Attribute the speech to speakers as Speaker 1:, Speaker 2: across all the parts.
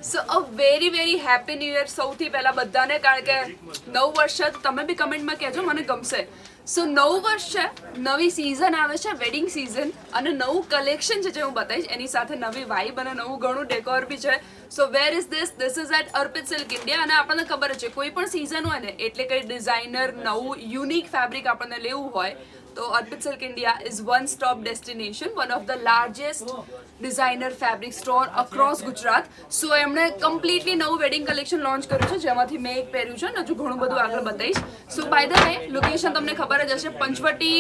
Speaker 1: So a very happy new year સૌથી પહેલા બધાને, કારણ કે નવું વર્ષ છે તો તમે બી કમેન્ટમાં કહેજો, મને ગમશે. સો નવું વર્ષ છે, નવી સિઝન આવે છે, વેડિંગ સિઝન, અને નવું કલેક્શન છે જે હું બતાવીશ, એની સાથે નવી વાઇબ અને નવું ઘણું ડેકોર બી છે. So where is this is at Arpit silk India. અને આપણને ખબર જ છે કોઈ પણ સિઝન હોય ને એટલે કંઈ ડિઝાઇનર નવું યુનિક ફેબ્રિક આપણને લેવું હોય તો Arpit silk India is one stop destination, one of the largest designer fabric store across Gujarat. So એમણે કમ્પ્લીટલી નવું વેડિંગ કલેક્શન લોન્ચ કર્યું છે, જેમાંથી મેં એક પહેર્યું છે અને હજુ ઘણું બધું આગળ બતાવીશ. So bye the way location તમને ખબર જ હશે, પંચવટી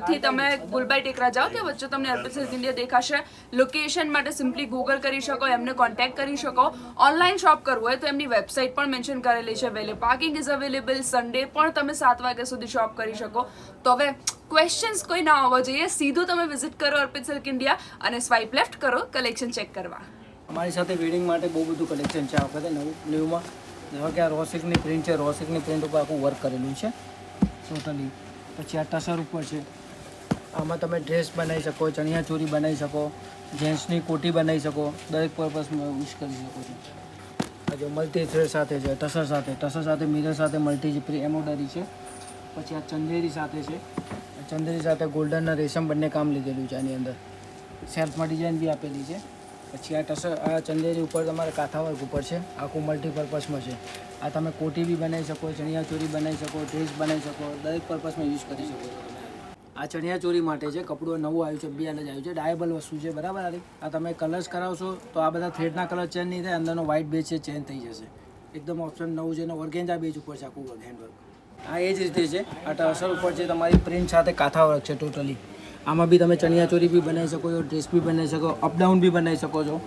Speaker 1: થી તમે ગુલબાઈ ટેકરા જાઓ ત્યાં વચ્ચે તમને અર્પિત સિલ્ક ઇન્ડિયા દેખાશે. લોકેશન માટે સિમ્પલી ગૂગલ કરી શકો, એમને કોન્ટેક્ટ કરી શકો. ઓનલાઈન શોપ કરવું હોય તો એમની વેબસાઇટ પણ મેન્શન કરેલી છે, વેલે પાર્કિંગ ઇઝ અવેલેબલ. સન્ડે પણ તમે 7 વાગ્યા સુધી શોપ કરી શકો. તો હવે ક્વેશ્ચન્સ કોઈ ના હોવા જોઈએ, સીધું તમે વિઝિટ કરો અર્પિત સિલ્ક ઇન્ડિયા અને સ્વાઇપ લેફ્ટ કરો કલેક્શન ચેક કરવા.
Speaker 2: અમારી સાથે વેડિંગ માટે બહુ બધું કલેક્શન છે આ વખતે ન્યૂમાં. જેવા કે આ રો સિલ્કની પ્રિન્ટ છે, રો સિલ્કની પ્રિન્ટ ઉપર આખું વર્ક કરેલું છે ટોટલી. પછી આ ટસર ઉપર છે, આમાં તમે ડ્રેસ બનાવી શકો, ચણિયા ચોરી બનાવી શકો, જેન્ટ્સની કોટી બનાવી શકો, દરેક પર્પઝમાં યુઝ કરી શકો છો. આ જો મલ્ટી થ્રેડ સાથે છે, ટસર સાથે મિરર સાથે મલ્ટી એમ્બ્રોઇડરી છે. પછી આ ચંદેરી સાથે છે, ચંદેરી સાથે ગોલ્ડનના રેશમ બંને કામ લીધેલું છે આની અંદર. સેલ્ફમાં ડિઝાઇન બી આપેલી છે. પછી આ આ ચંદેરી ઉપર તમારે કાંથાવર્ક ઉપર છે, આખું મલ્ટીપર્પઝમાં છે. આ તમે કોટી બી બનાવી શકો, ચણિયા ચોરી બનાવી શકો, ડ્રેસ બનાવી શકો, દરેક પર્પઝમાં યુઝ કરી શકો છો. આ ચણિયા ચોરી માટે છે, કપડું નવું આવ્યું છે, બે અલગ આવ્યું છે, ડાયેબલ વસ્તુ છે, બરાબર. આ તમે કલર્સ કરાવશો તો આ બધા થ્રેડના કલર ચેન્જ નહીં થાય, અંદરનો વ્હાઇટ બેઝ છે ચેન્જ થઈ જશે. એકદમ ઓપ્શન નવું છે, અને ઓર્ગેન્જા બેઝ ઉપર છે આખું હેન્ડવર્ક. આ એ જ રીતે છે. આ ટસર ઉપર છે, તમારી પ્રિન્ટ સાથે કાંથાવર્ક છે ટોટલી. આમાં બી તમે ચણિયા ચોરી બી બનાવી શકો છો, ડ્રેસ બી બનાવી શકો, અપડાઉન બી બનાવી શકો છો.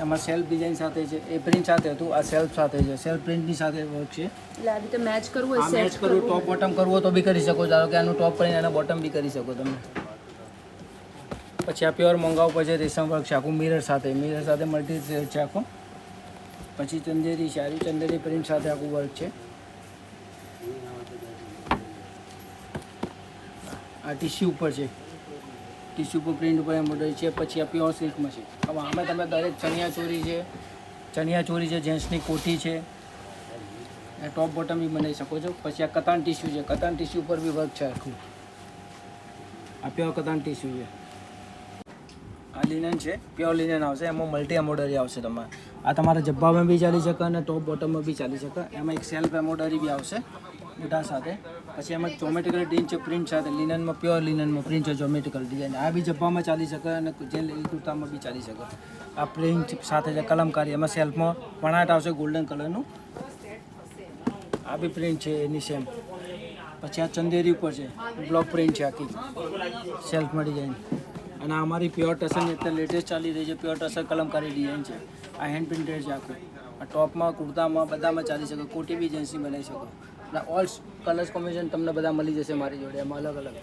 Speaker 2: એમાં સેલ્ફ ડિઝાઇન સાથે છે, એ પ્રિન્ટ સાથે હતું, આ સેલ્ફ સાથે છે, સેલ્ફ પ્રિન્ટની સાથે વર્ક છે.
Speaker 1: એટલે આ રીતે મેચ કરવું હોય,
Speaker 2: આ મેચ કરવું, ટોપ બોટમ કરવું હોય તો બી કરી શકો. ધારો કે આનું ટોપ કરીને આના બોટમ બી કરી શકો તમે. પછી આ પ્યોર મોંઘા ઉપર છે, રેશમ વર્ક છે આખું, મિરર સાથે મલ્ટી થ્રેડ છે આખું. પછી ચંદેરી છે, આવી ચંદેરી પ્રિન્ટ સાથે આખું વર્ક છે. આ ટીશ્યુ ઉપર છે, ટીશ્યુ ઉપર પ્રિન્ટ ઉપર એમ્બ્રોઇડરી છે. પછી આ પ્યોર સિલ્કમાં છે. હવે આમાં તમે દરેક ચણિયા ચોરી છે, જેન્ટ્સની કોટી છે, ટોપ બોટમ બી બનાવી શકો છો. પછી આ કતાન ટીશ્યુ છે, કતાન ટીશ્યુ ઉપર બી વર્ક છે આખું. આ પ્યોર કતાન ટીશ્યુ છે. આ લિનન છે, પ્યોર લિનન આવશે, એમાં મલ્ટી એમ્બ્રોઇડરી આવશે તમારે. આ તમારા જબ્બામાં બી ચાલી શકે અને ટોપ બોટમમાં બી ચાલી શકે. એમાં એક સેલ્ફ એમ્બ્રોઇડરી બી આવશે બુટા સાથે. પછી એમાં જોમેટ્રિકલ ડિઝાઇન છે, પ્રિન્ટ સાથે, લિનનમાં પ્યોર લિનનમાં પ્રિન્ટ છે, જોમેટ્રિકલ ડિઝાઇન. આ બી જબ્બામાં ચાલી શકે અને જે લેડી કુર્તામાં બી ચાલી શકે. આ પ્રિન્ટ સાથે છે, કલમકારી, એમાં સેલ્ફમાં વણાટ આવશે ગોલ્ડન કલરનું. આ બી પ્રિન્ટ છે એની સેમ. પછી આ ચંદેરી ઉપર છે, બ્લોક પ્રિન્ટ છે આખી, સેલ્ફમાં ડિઝાઇન. અને આ અમારી પ્યોર ટસરની અત્યારે લેટેસ્ટ ચાલી રહી છે, પ્યોર ટસર કલમકારી ડિઝાઇન છે. આ હેન્ડ પ્રિન્ટેડ છે આખું. આ ટોપમાં, કુર્તામાં બધામાં ચાલી શકે, કોટી બી જેન્સી બનાવી શકો. અને ઓલ કલર્સ કોમ્બિનેશન તમને બધા મળી જશે મારી જોડે, એમાં અલગ અલગ.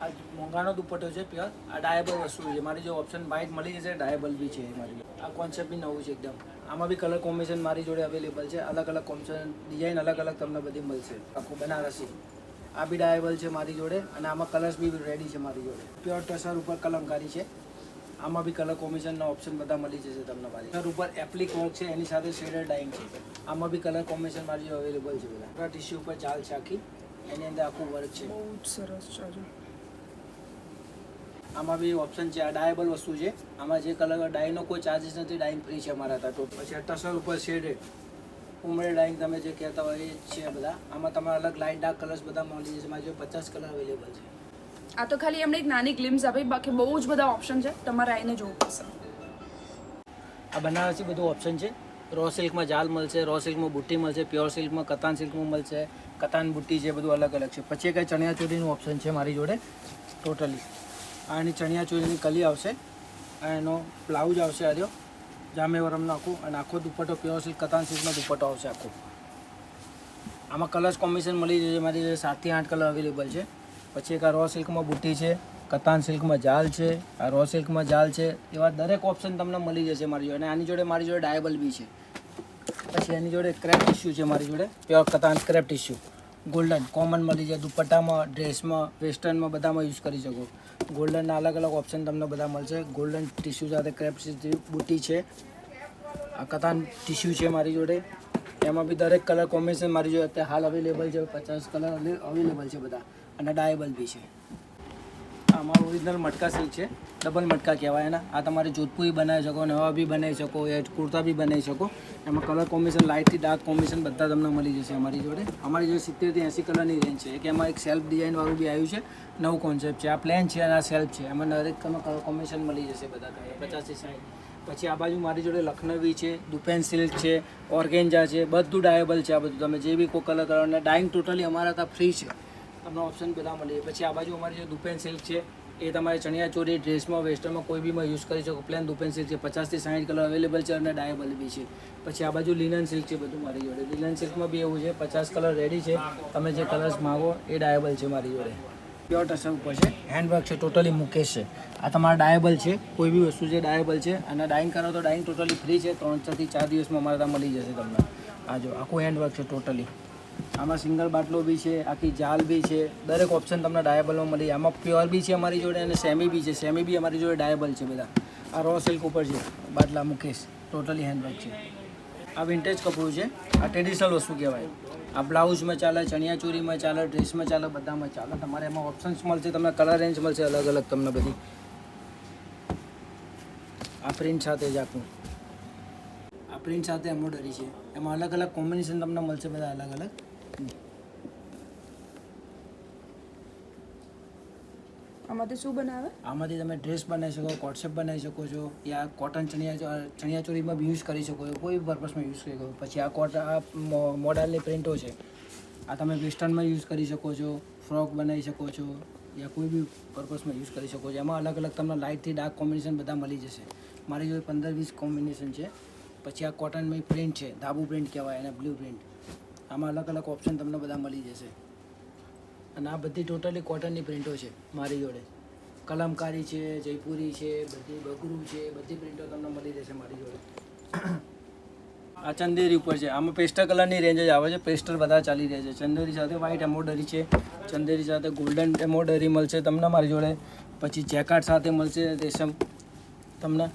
Speaker 2: આ મોંઘાનો દુપટ્ટો છે પ્યોર, આ ડાયેબલ વસ્તુ છે મારી જો ઓપ્શન વ્હાઇટ મળી જશે, ડાયેબલ બી છે મારી. આ કોન્સેપ્ટ બી નવું છે એકદમ. આમાં બી કલર કોમ્બિનેશન મારી જોડે અવેલેબલ છે, અલગ અલગ કોમ્બિનેશન, ડિઝાઇન અલગ અલગ તમને બધી મળશે. આખું બનારસી. આ બી ડાયેબલ છે મારી જોડે, અને આમાં કલર્સ બી રેડી છે મારી જોડે. પ્યોર ટસર ઉપર કલમકારી છે, આમાં બી કલર કોમ્બિનેશનના ઓપ્શન બધા મળી જશે તમને મારી. ટસર ઉપર એપ્લિક વર્ક છે, એની સાથે શેડર ડાઇંગ છે. આમાં બી કલર કોમ્બિનેશન મારી જોડે અવેલેબલ છે બધા. ટીશ્યુ ઉપર ચાલ છે આખી, એની અંદર આખું વર્ક છે,
Speaker 1: બહુ જ સરસ છે.
Speaker 2: આમાં બી ઓપ્શન છે. આ ડાયેબલ વસ્તુ છે, આમાં જે કલર ડાયનો કોઈ ચાર્જીસ નથી, ડાઇંગ ફ્રી છે અમારા હતા. પછી આ ટસર ઉપર શેડેડ ઉમરે ડાઇંગ તમે જે કહેતા હોય એ છે બધા. આમાં તમારે અલગ લાઇટ ડાર્ક કલર્સ બધા મળી જશે, મારી જોડે 50 કલર અવેલેબલ છે.
Speaker 1: આ તો ખાલી એમણે એક નાની ગ્લિમ્સ આપી, બાકી બહુ જ બધા ઓપ્શન છે, તમારે આવીને જોવું પડશે.
Speaker 2: આ બનારસી બધું ઓપ્શન છે. રો સિલ્કમાં જાલ મળશે, રો સિલ્કમાં બુટ્ટી મળશે, પ્યોર સિલ્કમાં કતાન સિલ્કમાં મળશે, કતાન બુટ્ટી છે, બધું અલગ અલગ છે. પછી કંઈ ચણિયા ચોરીનું ઓપ્શન છે મારી જોડે ટોટલી. આ એની ચણિયા ચોરીની કલી આવશે, આ એનો બ્લાઉઝ આવશે, આર્યો જામેવરમનો આખું, અને આખો દુપટ્ટો પ્યોર સિલ્ક કતાન સિલ્કનો દુપટ્ટો આવશે આખો. આમાં કલર્સ કોમ્બિનેશન મળી જશે મારી જોડે, 7 થી 8 કલર અવેલેબલ છે. પછી એક આ રો સિલ્કમાં બુટ્ટી છે, કતાન સિલ્કમાં જાલ છે, આ રો સિલ્કમાં જાલ છે, એવા દરેક ઓપ્શન તમને મળી જશે મારી જોડે. અને આની જોડે મારી જોડે ડાયેબલ બી છે. પછી એની જોડે ક્રેપ ટિશ્યુ છે મારી જોડે, pure katan crepe tissue golden common મળી જાય, દુપટ્ટામાં, ડ્રેસમાં, વેસ્ટર્નમાં બધામાં યુઝ કરી શકો. ગોલ્ડનના અલગ અલગ ઓપ્શન તમને બધા મળશે. ગોલ્ડન ટિશ્યુ સાથે ક્રેપ બુટ્ટી છે. આ કતાન ટીશ્યુ છે મારી જોડે, એમાં બી દરેક કલર કોમ્બિનેશન મારી જોડે અત્યારે હાલ અવેલેબલ છે. 50 કલર અવેલેબલ છે બધા, અને ડાયેબલ બી છે. આ અમારું ઓરિજિનલ મટકા સિલ્ક છે, ડબલ મટકા કહેવાય એના. આ તમારે જોધપુરી બનાવી શકો, નવા બી બનાવી શકો, એ કુર્તા બી બનાવી શકો. એમાં કલર કોમ્બિનેશન લાઇટથી ડાર્ક કોમ્બિનેશન બધા તમને મળી જશે અમારી જોડે. અમારી જોડે 70 થી 80 કલરની રેન્જ છે. એક એમાં એક સેલ્ફ ડિઝાઇનવાળું બી આવ્યું છે, નવું કોન્સેપ્ટ છે. આ પ્લેન છે અને આ સેલ્ફ છે. એમાં દરેક કલર કોમ્બિનેશન મળી જશે બધા તમને 50 થી 60. પછી આ બાજુ મારી જોડે લખનવી છે, દુપેન સિલ્ક છે, ઓર્ગેન્જા છે, બધું ડાયેબલ છે. આ બધું તમે જે બી કોઈ કલર કરો, અને ડાઇંગ ટોટલી અમારા ત્યાં ફ્રી છે, તમને ઓપ્શન બધા મળી. પછી આ બાજુ અમારી જે દુપેન સિલ્ક છે, એ તમારે ચણિયા ચોરી ડ્રેસમાં વેસ્ટર્નમાં કોઈ બીમાં યુઝ કરી શકો. પ્લેન દુપેન સિલ્ક છે, 50 થી 60 કલર અવેલેબલ છે, અને ડાયેબલ બી છે. પછી આ બાજુ લિનન સિલ્ક છે બધું મારી જોડે. લિનન સિલ્કમાં બી એવું છે, 50 કલર રેડી છે. તમે જે કલર્સ માગો એ ડાયેબલ છે મારી જોડે. પ્યોર ટસર ઉપર છે, હેન્ડવર્ક છે, ટોટલી મુકેશ છે. આ તમારા ડાયેબલ છે, કોઈ બી વસ્તુ છે ડાયેબલ છે. અને ડાઇંગ કરો તો ડાઇંગ ટોટલી ફ્રી છે. 3 થી 4 દિવસમાં અમારે ત્યાં મળી જશે તમને. આ જો આખું હેન્ડવર્ક છે ટોટલી. આમાં સિંગલ બાટલો બી છે, આખી જાલ બી છે, દરેક ઓપ્શન તમને ડાયેબલમાં મળી. આમાં પ્યોર બી છે અમારી જોડે, અને સેમી બી છે. સેમી બી અમારી જોડે ડાયેબલ છે બધા. આ રો સિલ્ક ઉપર છે, બાટલા મુકેશ, ટોટલી હેન્ડવર્ક છે. આ વિન્ટેજ કપડું છે, આ ટ્રેડિશનલ વસ્તુ કહેવાય. આ બ્લાઉઝમાં ચાલે, ચણિયા ચોરીમાં ચાલે, ડ્રેસમાં ચાલે, બધામાં ચાલે. તમારે એમાં ઓપ્શન્સ મળશે, તમને કલર રેન્જ મળશે અલગ અલગ તમને બધી. આ પ્રિન્ટ સાથે જ આખું, આ પ્રિન્ટ સાથે એમ્બ્રોઇડરી છે. એમાં અલગ અલગ કોમ્બિનેશન તમને મળશે બધા અલગ અલગ.
Speaker 1: આમાંથી શું બનાવે?
Speaker 2: આમાંથી તમે ડ્રેસ બનાવી શકો, કોટસેપ બનાવી શકો છો, યા કોટન ચણિયા ચોરીમાં બી યુઝ કરી શકો છો, કોઈ પર્પઝમાં યુઝ કરી શકો. પછી આ મોડલની પ્રિન્ટો છે, આ તમે વેસ્ટર્નમાં યુઝ કરી શકો છો, ફ્રોક બનાવી શકો છો, યા કોઈ બી પર્પઝમાં યુઝ કરી શકો છો. એમાં અલગ અલગ તમને લાઇટથી ડાર્ક કોમ્બિનેશન બધા મળી જશે. મારી જોડે 15-20 કોમ્બિનેશન છે. પછી આ કોટનમાં પ્રિન્ટ છે, ધાબુ પ્રિન્ટ કહેવાય અને બ્લુ પ્રિન્ટ. આમાં અલગ અલગ ઓપ્શન તમને બધા મળી જશે. અને આ બધી ટોટલી કોટનની પ્રિન્ટો છે મારી જોડે. કલમકારી છે, જયપુરી છે, બધી બગરું છે, બધી પ્રિન્ટો તમને મળી જશે મારી જોડે. આ ચંદેરી ઉપર છે, આમાં પેસ્ટર કલરની રેન્જ જ આવે છે. પેસ્ટર બધા ચાલી રહ્યા છે. ચંદેરી સાથે વ્હાઇટ એમ્બ્રોઇડરી છે, ચંદેરી સાથે ગોલ્ડન એમ્બ્રોઇડરી મળશે તમને મારી જોડે. પછી જેકાર્ડ સાથે મળશે રેશમ તમને.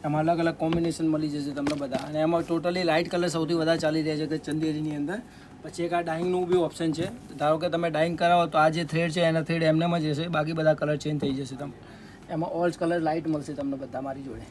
Speaker 2: એમાં અલગ અલગ કોમ્બિનેશન મળી જશે તમને બધા. અને એમાં ટોટલી લાઇટ કલર સૌથી વધારે ચાલી રહ્યા છે કે ચંદેરીની અંદર. પછી એક આ ડાઇંગનું બી ઓપ્શન છે. ધારો કે તમે ડાઇંગ કરાવો તો આ જે થ્રેડ છે એના થ્રેડ એમનેમ જ હશે, બાકી બધા કલર ચેન્જ થઈ જશે. તમે એમાં ઓલ કલર લાઇટ મળશે તમને બધા મારી જોડે.